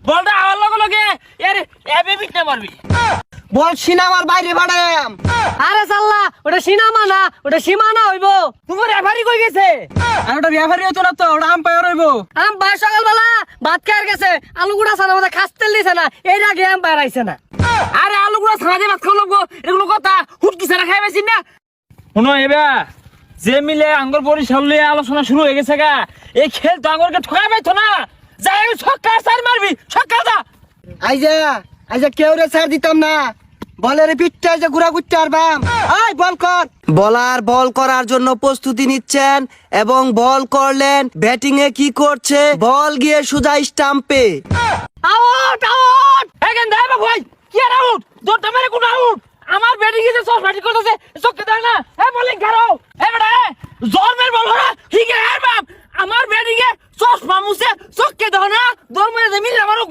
বলটা আমার লগে লগে এর এবে বিটনা মারবি। বল সিনেমার বাইরে বাড়াম। আরে সাল্লা ওটা সিনেমা না, ওটা সীমানা হইবো। তুমি রেফারি কই গেছে? আর ওটা রেফারি হতো না তো, ওটা আম্পায়ার হইব। আম্পায়ার সকালবেলা ভাত খাইয়া গেছে, আলু গুড়া ছানা মধ্যে খাস তেল দিছে না, এর আগে আম্পায়ার আইছে না। আরে আলুগুলো ছানা দিয়ে ভাত খাওয়া লাগবো, এগুলো কথা হুটকি ছাড়া খাই পাইছি না। শোনো এবা যে মিলে আঙ্গুর বরিশাল নিয়ে আলোচনা শুরু হয়ে গেছে গা, এই খেল তো আঙ্গুরকে ঠকাই পাইতো না। যাই ছক্কা চার মারবি, ছক্কা যা। আইজা কেউ রে ছাড় দিতাম না। বলের পিঠটা যে ঘুরা ঘুরতে পারবাম। আই বল কর। বলার বল করার জন্য প্রস্তুতি নিচ্ছেন এবং বল করলেন। ব্যাটিং এ কি করছে? বল গিয়ে সোজা স্টাম্পে। Out out. এখান দেয় বা ভাই কি আর আউট? দৌড়টা মেরে কোন আউট? আমার ব্যাটিং এসে সব ব্যাটিং করতেছে, চক্কে দেয় না। বলিং খারো বেটা জর্মের বল হরা ঠিক আছে। আমার ব্যাটিং এ চশমা মুছে চক্কে দাও না, দৌড় মেরে মিলে আমারও